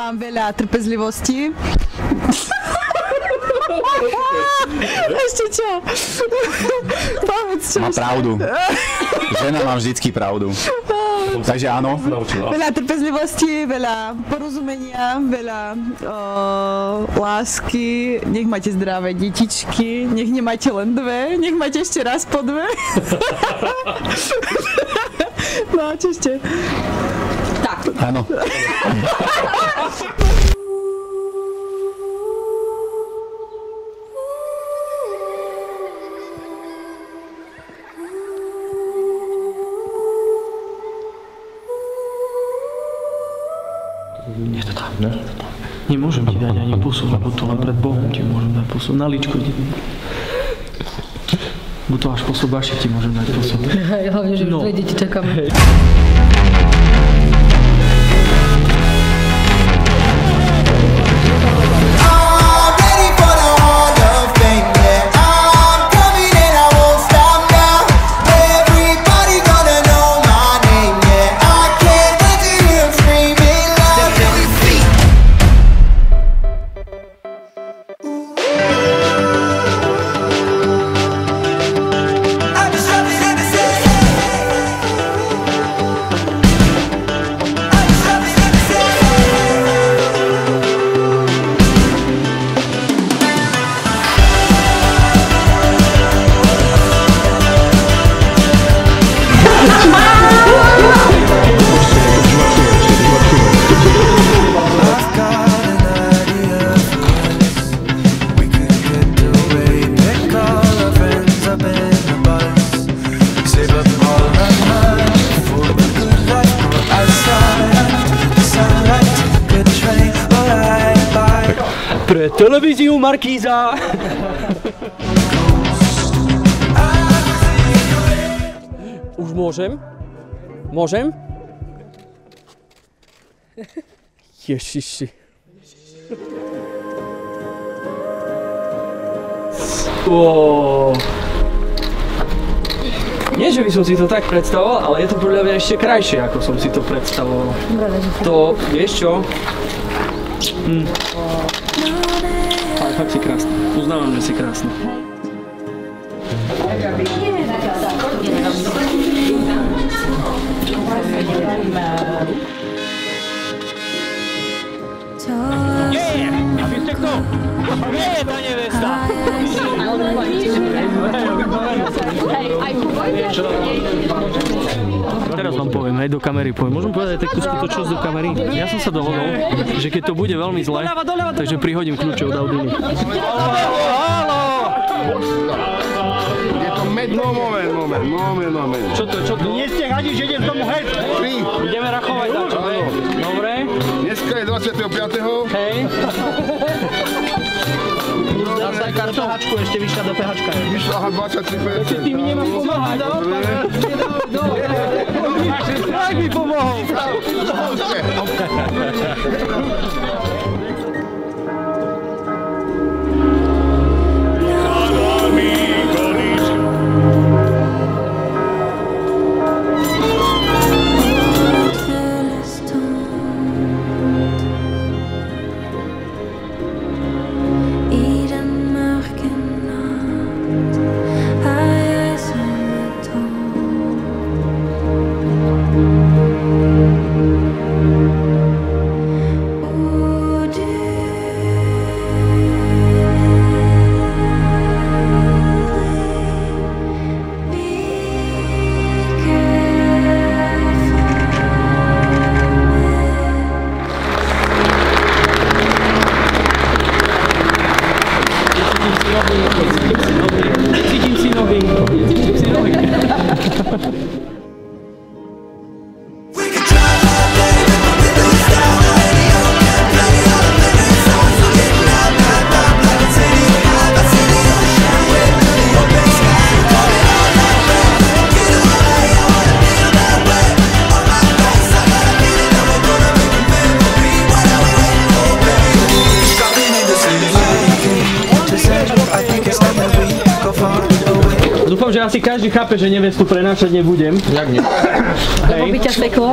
mám veľa trpezlivosti. Ešte čo? Povedz čo. Má pravdu. Žena má vždycky pravdu. Takže áno. Veľa trpezlivosti, veľa porozumenia, veľa lásky. Nech máte zdravé detičky, nech nemáte len dve, nech máte ešte raz po dve. No, čo ešte? Tak. Áno. Nie to tam, ne? Nemôžem ti dať ani pusu, lebo to len pred Bohom ti môžem dať pusu. Na líčku ti. Bo to až po sobaši ti môžem dať pusu. Hej, hlavne, že dve deti čakáme. Pre televíziu Markíza! Už môžem? Môžem? Ježiši. Nie, že by som si to tak predstavoval, ale je to podľa mňa ešte krajšie, ako som si to predstavoval. To, vieš čo? Ale fakt si krásna. Uznávam, že si krásna. A vy ste kto? Kde je tá nevesta? Teraz vám poviem, hej, do kamery poviem. Môžem povedať takú skutočnosť do kamery? Ja som sa dohodol, že keď to bude veľmi zle, takže prihodím kľúče od Audiny. Je to moment. Čo to? Nie ste radi, že idem tomu heď? Ideme rachovať dačo, hej? Dobre. Dneska je 25. Hej. Dá sa aj kartohačku, ešte vyšla do PHčka. Vyšla, aha, 23%. Ty mi nemáš pomáhať, dobre? Tak mi pomohol. Cítim si nohy. Dúfam, že asi každý chápe, že nevestu prenášať nebudem. Jak nie? Lebo by ťa seklo.